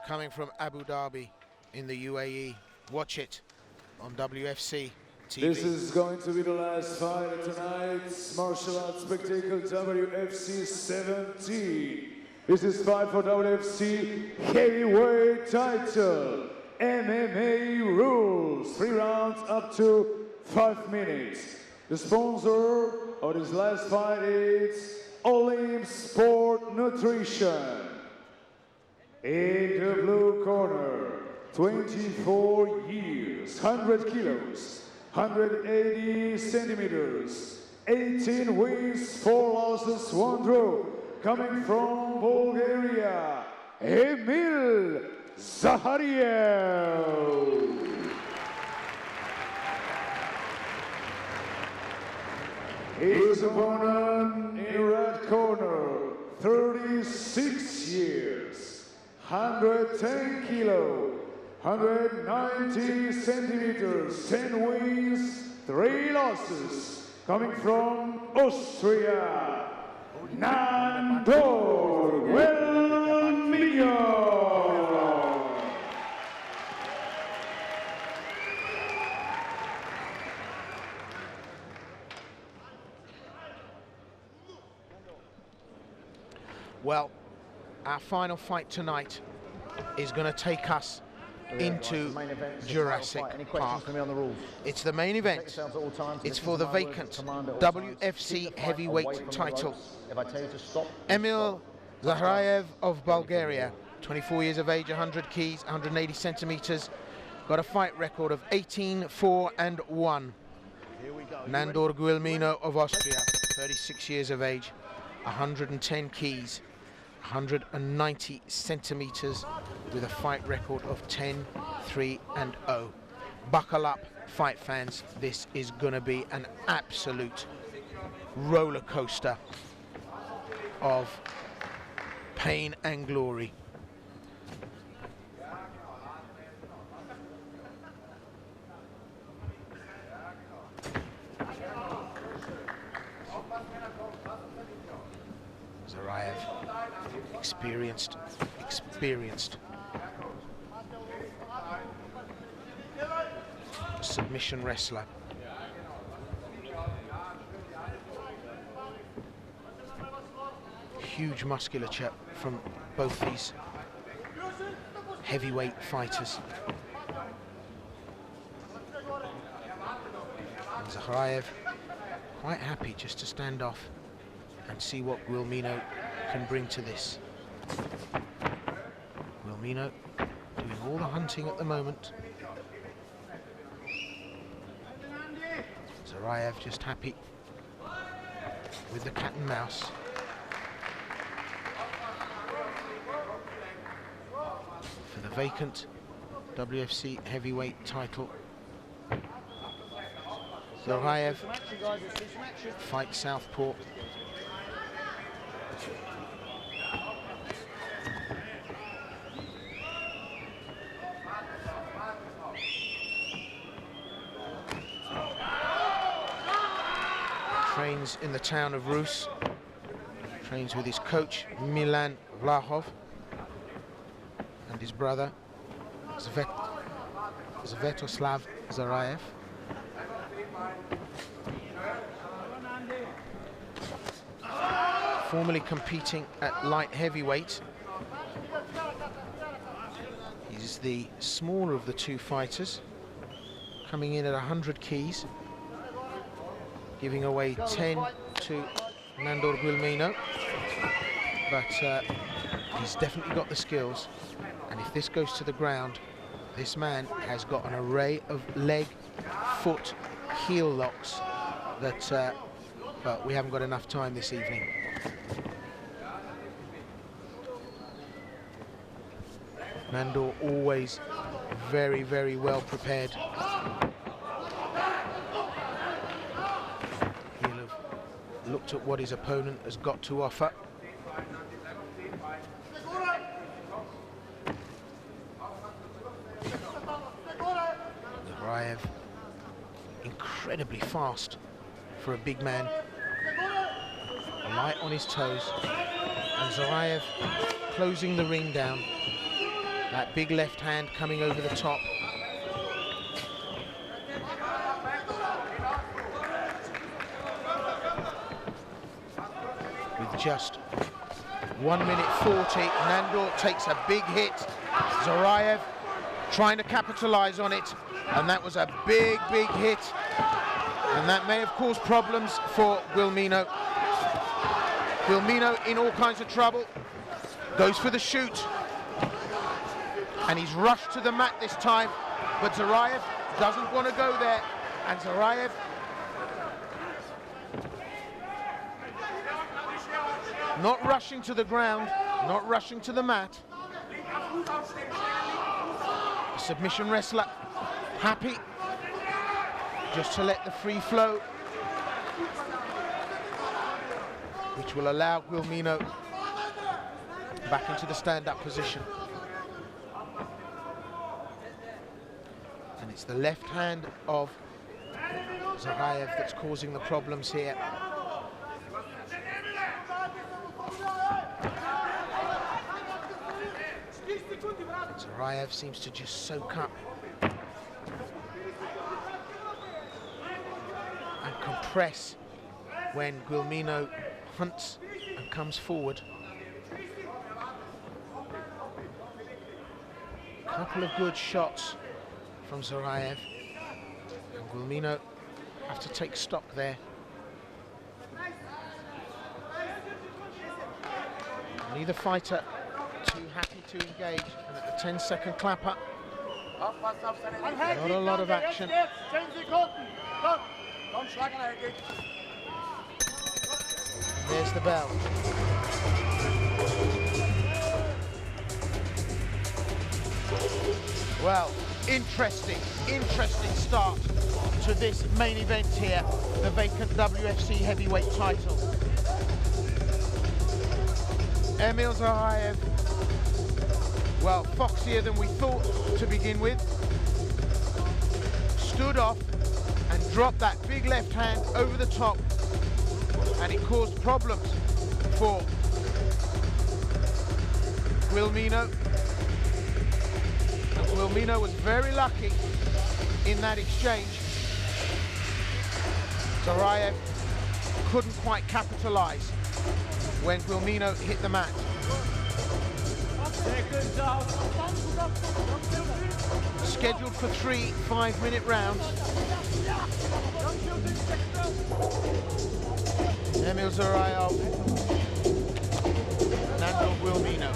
coming from Abu Dhabi in the UAE. Watch it on WFC TV. This is going to be the last fight of tonight's martial arts spectacle, WFC17. This is fight for WFC heavyweight title. MMA rules, 3 rounds up to 5 minutes. The sponsor of this last fight is Olimp Sport Nutrition. In the blue corner, 24 years, 100 kilos, 180 centimeters, 18 wins, 4 losses, 1 draw. Coming from Bulgaria, Emil Zahariev. His opponent in red corner, 36 years, 110 kilo, 190 centimeters, 10 wins, 3 losses. Coming from Austria, Nandor Guelmino. Well, our final fight tonight is going to take us into Jurassic Park. It's the main event. It's for the vacant WFC heavyweight title. Emil Zahariev of Bulgaria, 24 years of age, 100 keys, 180 centimeters, got a fight record of 18-4-1. Nandor Guelmino of Austria, 36 years of age, 110 keys, 190 centimeters, with a fight record of 10-3-0. Buckle up, fight fans. This is going to be an absolute roller coaster of pain and glory. Zahariev, experienced submission wrestler. Huge musculature from both these heavyweight fighters. And Zahariev quite happy just to stand off and see what Guelmino can bring to this. Guelmino doing all the hunting at the moment. Zahariev just happy with the cat and mouse. For the vacant WFC heavyweight title. Zahariev fights southpaw. Trains in the town of Rus. Trains with his coach Milan Vlahov and his brother Svetoslav Zahariev. Formerly competing at light heavyweight. He's the smaller of the two fighters, coming in at 100 keys, giving away 10 to Nandor Guelmino, but he's definitely got the skills, and if this goes to the ground, this man has got an array of leg, foot, heel locks that but we haven't got enough time this evening. Nandor always very, very well prepared. He'll have looked at what his opponent has got to offer. Zahariev, incredibly fast for a big man. Light on his toes. And Zahariev closing the ring down. That big left hand coming over the top. With just 1 minute 40, Nandor takes a big hit. Zahariev trying to capitalize on it, and that was a big, big hit. And that may have caused problems for Guelmino. Guelmino in all kinds of trouble, goes for the shoot. And he's rushed to the mat this time, but Zahariev doesn't want to go there. And Zahariev not rushing to the ground, not rushing to the mat. Submission wrestler, happy just to let the free flow, which will allow Guelmino back into the stand-up position. And it's the left hand of Zahariev that's causing the problems here. Zahariev seems to just soak up and compress when Guelmino hunts and comes forward. A couple of good shots from Zahariev, and Guelmino have to take stock there. Neither fighter too happy to engage, and at the 10-second clapper, not a lot of action. There's the bell. Well, interesting start to this main event here, the vacant WFC heavyweight title. Emil Zahariev, well, foxier than we thought to begin with, stood off and dropped that big left hand over the top, and it caused problems for Guelmino. And Guelmino was very lucky in that exchange. Zahariev couldn't quite capitalize when Guelmino hit the mat. Scheduled for 3 5-minute rounds. Emil Zahariev, Nandor Guelmino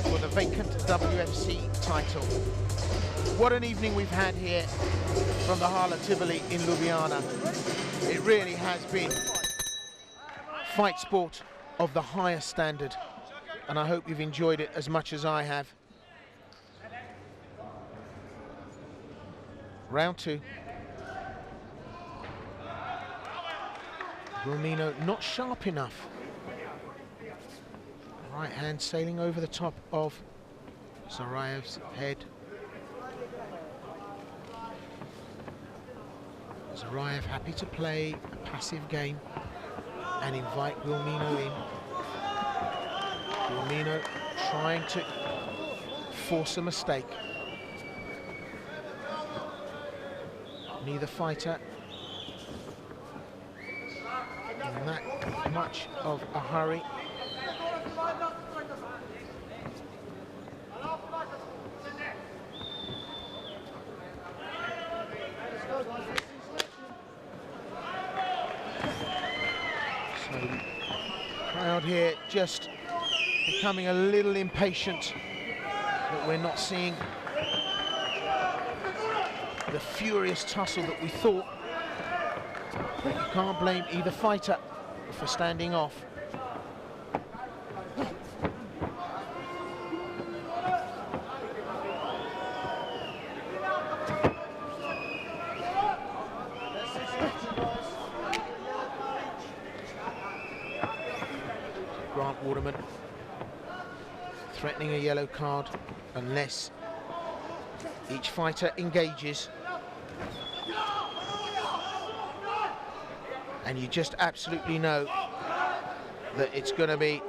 for the vacant WFC title. What an evening we've had here from the Hala Tivoli in Ljubljana. It really has been fight sport of the highest standard, and I hope you've enjoyed it as much as I have. Round 2. Guelmino not sharp enough. Right hand sailing over the top of Zahariev's head. Zahariev happy to play a passive game and invite Guelmino in. Guelmino trying to force a mistake. Neither fighter in that much of a hurry. So the crowd here just becoming a little impatient that we're not seeing the furious tussle that we thought. But you can't blame either fighter for standing off. Grant Waterman threatening a yellow card unless each fighter engages. And you just absolutely know that it's going to be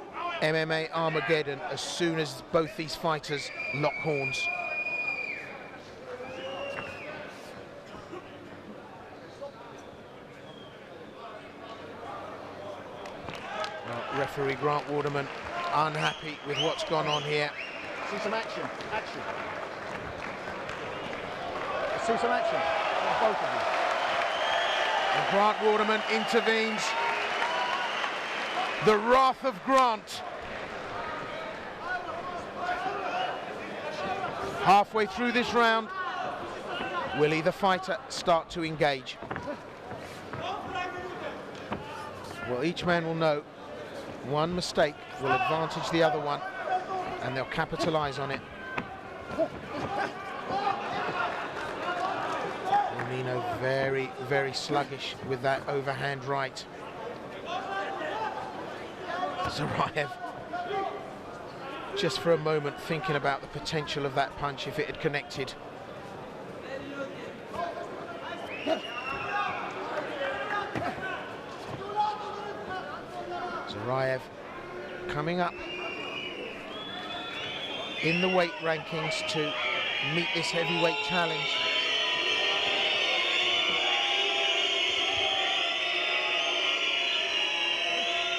MMA Armageddon as soon as both these fighters lock horns. Well, referee Grant Waterman unhappy with what's gone on here. See some action, see some action, both of you. And Grant Waterman intervenes. The wrath of Grant. Halfway through this round, will either fighter start to engage? Well, each man will know one mistake will advantage the other one, and they'll capitalize on it. Guelmino very, very sluggish with that overhand right. Zahariev just for a moment thinking about the potential of that punch if it had connected. Zahariev coming up in the weight rankings to meet this heavyweight challenge.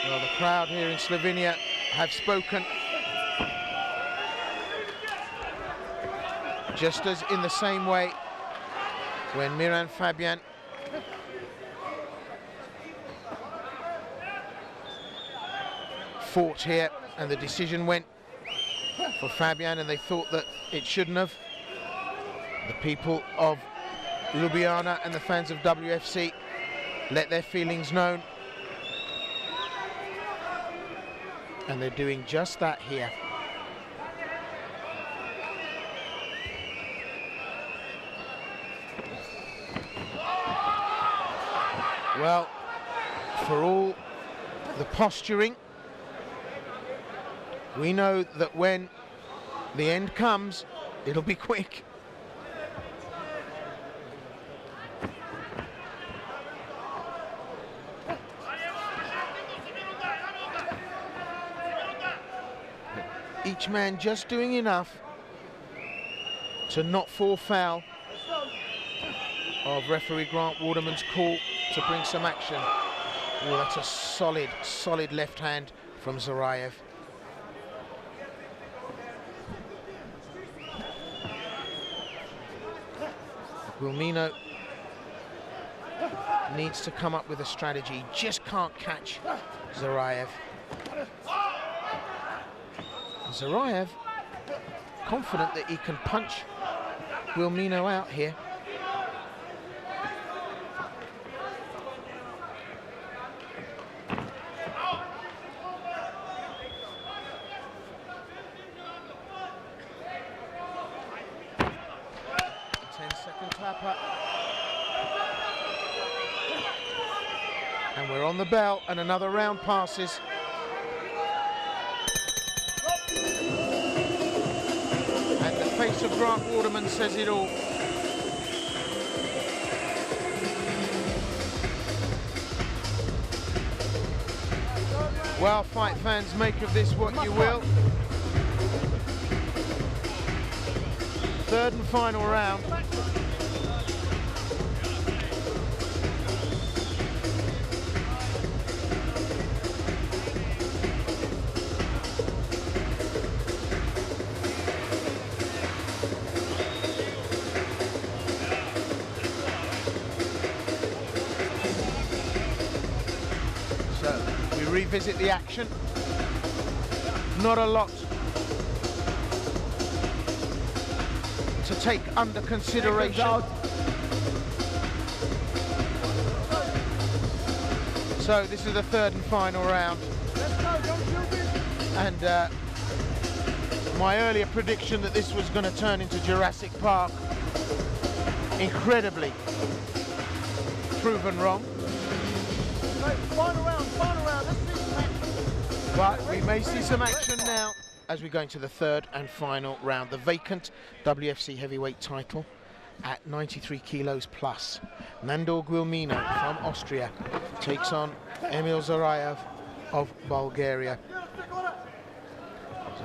Well, the crowd here in Slovenia have spoken. Just as in the same way when Miran Fabian fought here and the decision went for Fabian and they thought that it shouldn't have. The people of Ljubljana and the fans of WFC let their feelings known. And they're doing just that here. Well, for all the posturing, we know that when the end comes, it'll be quick. Each man just doing enough to not fall foul of referee Grant Waterman's call to bring some action. Oh, that's a solid, solid left hand from Zahariev. Guelmino needs to come up with a strategy. Just can't catch Zahariev. Zahariev confident that he can punch Guelmino out here. And we're on the bell and another round passes. And the face of Grant Waterman says it all. Well, fight fans, make of this what you will. Third and final round. Revisit the action. Not a lot to take under consideration. So this is the third and final round. And my earlier prediction that this was going to turn into Jurassic Park, incredibly proven wrong. Final round, let's see some action. But we may see some action now as we go into the third and final round. The vacant WFC heavyweight title at 93 kilos plus. Nandor Guelmino from Austria takes on Emil Zahariev of Bulgaria.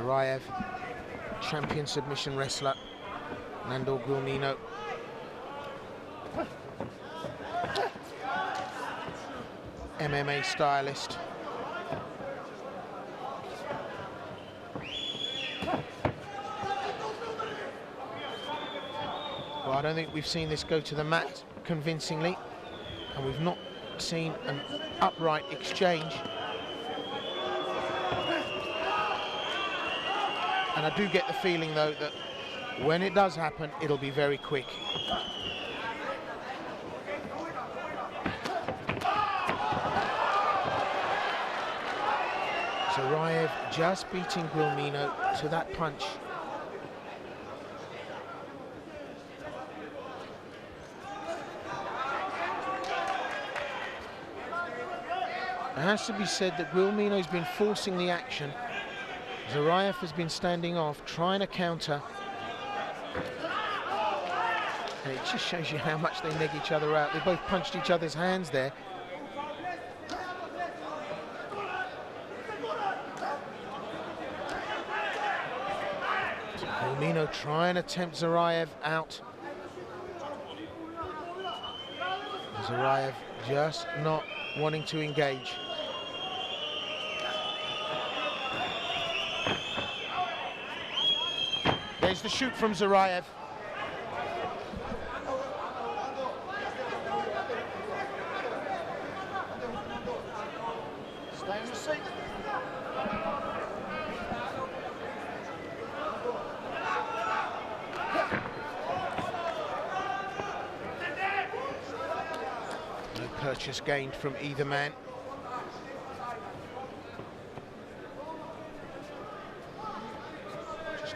Zahariev, champion submission wrestler. Nandor Guelmino. MMA stylist. Well, I don't think we've seen this go to the mat convincingly, and we've not seen an upright exchange. And I do get the feeling, though, that when it does happen, it'll be very quick. Zahariev just beating Guelmino to that punch. It has to be said that Guelmino's been forcing the action. Zahariev has been standing off, trying to counter. And it just shows you how much they neg each other out. They both punched each other's hands there. Guelmino trying to tempt Zahariev out. Zahariev just not wanting to engage. There's the shoot from Zahariev. Stay in the seat. No purchase gained from either man.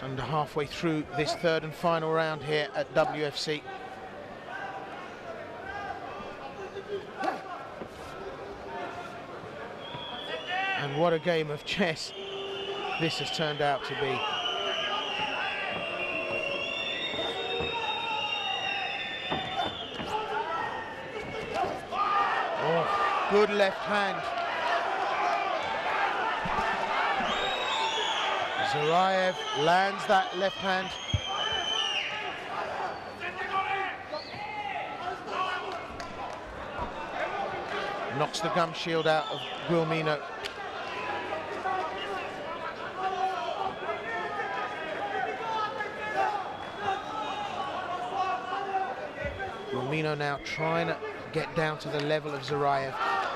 Under halfway through this third and final round here at WFC. And what a game of chess this has turned out to be. Oh, good left hand. Zahariev lands that left hand. Knocks the gum shield out of Guelmino. Guelmino now trying to get down to the level of Zahariev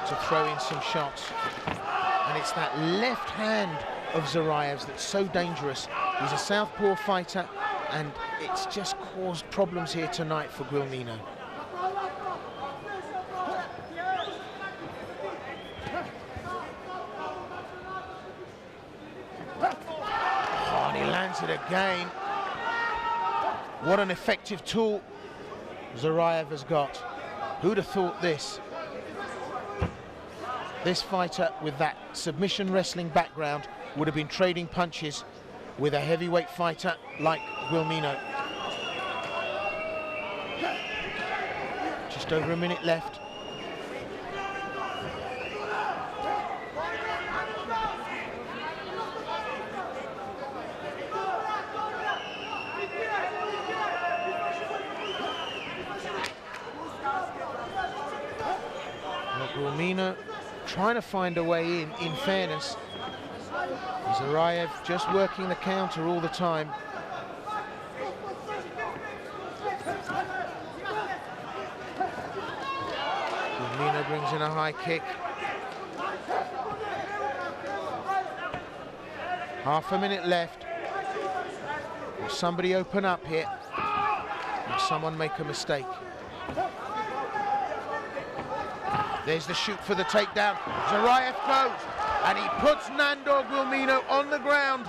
to throw in some shots. And it's that left hand of Zahariev's that's so dangerous. He's a southpaw fighter, and it's just caused problems here tonight for Guelmino. Oh, and he lands it again. What an effective tool Zahariev has got. Who'd have thought this? This fighter with that submission wrestling background would have been trading punches with a heavyweight fighter like Guelmino. Just over a minute left. Guelmino trying to find a way in fairness. Zahariev just working the counter all the time. Guelmino brings in a high kick. Half a minute left. Will somebody open up here? Will someone make a mistake? There's the shoot for the takedown. Zahariev goes, and he puts Nandor Guelmino on the ground.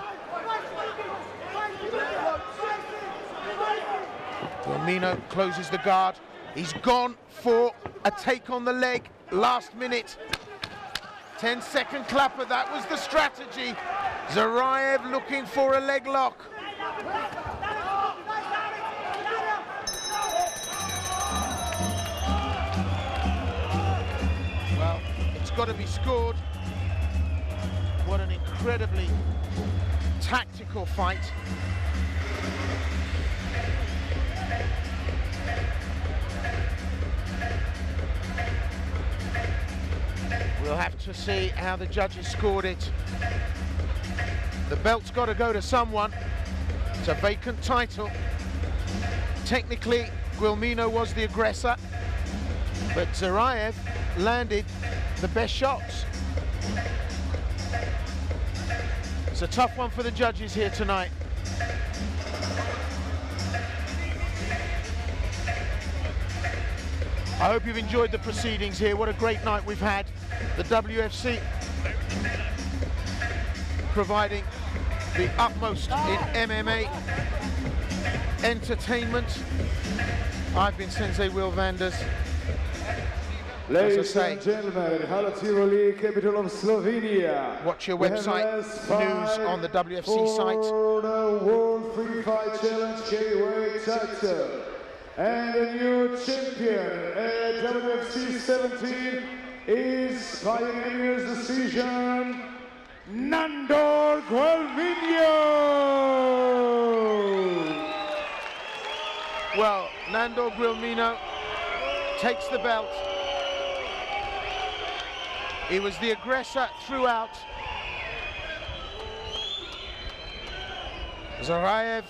Guelmino closes the guard. He's gone for a take on the leg last minute. 10-second clapper, that was the strategy. Zahariev looking for a leg lock. Got to be scored. What an incredibly tactical fight. We'll have to see how the judges scored it. The belt's got to go to someone. It's a vacant title. Technically, Guelmino was the aggressor, but Zahariev landed the best shots. It's a tough one for the judges here tonight. I hope you've enjoyed the proceedings here. What a great night we've had. The WFC providing the utmost in MMA entertainment. I've been Sensei Will Vanders. Ladies and gentlemen, Hala Tivoli, capital of Slovenia. Watch your website news on the WFC site. For the World Free Fight Challenge heavyweight title. And the new champion at WFC17 is, by unanimous decision, Nandor Guelmino! Well, Nandor Guelmino takes the belt. He was the aggressor throughout. Zahariev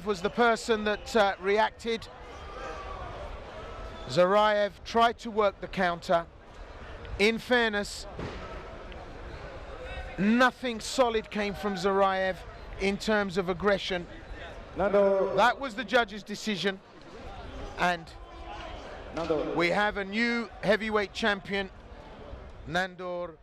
was the person that reacted. Zahariev tried to work the counter. In fairness, nothing solid came from Zahariev in terms of aggression. That was the judge's decision, and we have a new heavyweight champion, Nandor